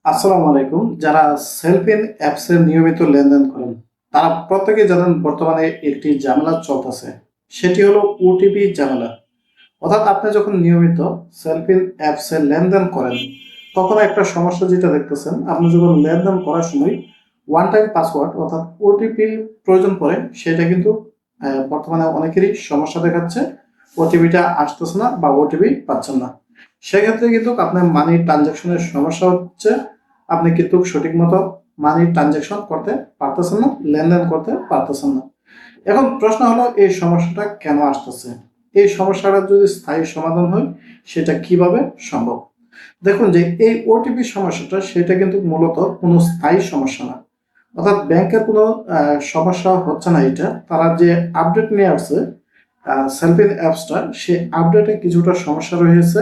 আসসালামু আলাইকুম। যারা সেলফিন অ্যাপসে নিয়মিত লেনদেন করেন তারা প্রত্যেকে জানেন বর্তমানে একটি ঝামেলা চলতেছে, সেটি হলো ওটিপি ঝামেলা। অর্থাৎ আপনি যখন নিয়মিত সেলফিন অ্যাপসে লেনদেন করেন তখন একটা সমস্যা যেটা দেখতেছেন, আপনি যখন লেনদেন করার সময় ওয়ান টাইম পাসওয়ার্ড অর্থাৎ ওটিপি প্রয়োজন পড়ে, সেটা কিন্তু বর্তমানে অনেকেরই সমস্যা দেখাচ্ছে। ওটিপিটা আসতেছে না বা ওটিপি পাচ্ছেন না। সেক্ষেত্রে কিন্তু আপনার মানি ট্রানজাকশনের সমস্যা হচ্ছে, আপনি কিন্তু সঠিক মতো মানি ট্রানজাকশন করতে পারতেছেন না, লেনদেন করতে পারতেছেন না। এখন প্রশ্ন হলো, এই সমস্যাটা কেন আসতেছে? এই সমস্যাটা যদি স্থায়ী সমাধান হয় সেটা কিভাবে সম্ভব? দেখুন যে এই ওটিপি সমস্যাটা, সেটা কিন্তু মূলত কোনো স্থায়ী সমস্যা না। অর্থাৎ ব্যাংকের কোনো সমস্যা হচ্ছে না। এটা তারা যে আপডেট নিয়ে আসছে সেলফিন অ্যাপসটা, সেই আপডেটে কিছুটা সমস্যা রয়েছে।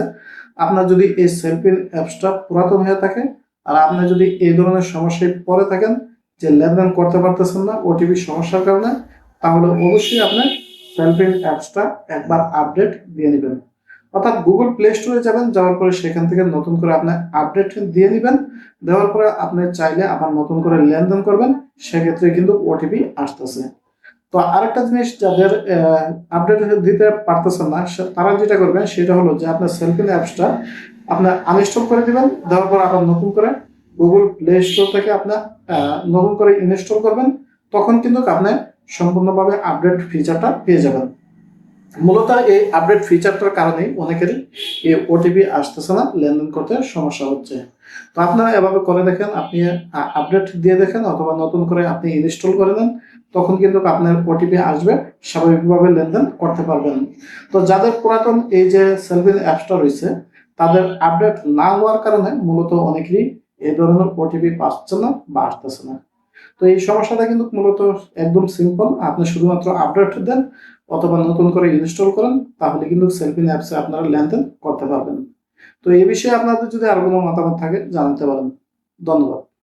আপনার যদি এই সেলফিন অ্যাপসটা পুরাতন হয়ে থাকে আর আপনি যদি এই ধরনের সমস্যায় পড়ে থাকেন যে লেনদেন করতে পারতেছেন না ওটিপি সমস্যার কারণে, তাহলে অবশ্যই আপনি সেলফিন অ্যাপসটা একবার আপডেট দিয়ে নেবেন। অর্থাৎ গুগল প্লে স্টোরে যাবেন, যাওয়ার পরে সেখান থেকে নতুন করে আপনি আপডেট দিয়ে নেবেন। দেওয়ার পরে আপনি চাইলে আবার নতুন করে লেনদেন করবেন, সেক্ষেত্রে কিন্তু ওটিপি আসতেছে। তো আরেকটা জিনিস, যাদের আপডেট দিতে পারতেছেন না তারা যেটা করবেন সেটা হলো যে আপনার সেলফিন অ্যাপসটা আপনার আনইনস্টল করে দিবেন। দেওয়ার পর আবার নতুন করে গুগল প্লে স্টোর থেকে আপনার নতুন করে ইনস্টল করবেন। তখন কিন্তু আপনি সম্পূর্ণভাবে আপডেট ফিচারটা পেয়ে যাবেন। মূলত এই আপডেট ফিচারটার কারণেই অনেকেরই এই ওটিপি আসতেছে না, লেনদেন করতে সমস্যা হচ্ছে। তো আপনারা এভাবে করে দেখেন, আপনি আপডেট দিয়ে দেখেন অথবা নতুন করে আপনি ইনস্টল করে দেন, তখন কিন্তু আপনার ওটিপি আসবে, স্বাভাবিকভাবে লেনদেন করতে পারবেন। তো যাদের পুরাতন এই যে সেলফিন অ্যাপসটা রয়েছে, তাদের আপডেট না হওয়ার কারণে মূলত অনেকেরই এই ধরনের ওটিপি পাচ্ছে না বা আসতেছে না। তো এই সমস্যাটা কিন্তু মূলত একদম সিম্পল। আপনি শুধুমাত্র আপডেট দেন অথবা নতুন করে ইনস্টল করেন, তাহলে কিন্তু সেলফিন অ্যাপসে আপনারা লেনদেন করতে পারবেন। তো এই বিষয়ে আপনাদের যদি আরো কোনো মতামত থাকে জানাতে পারেন। ধন্যবাদ।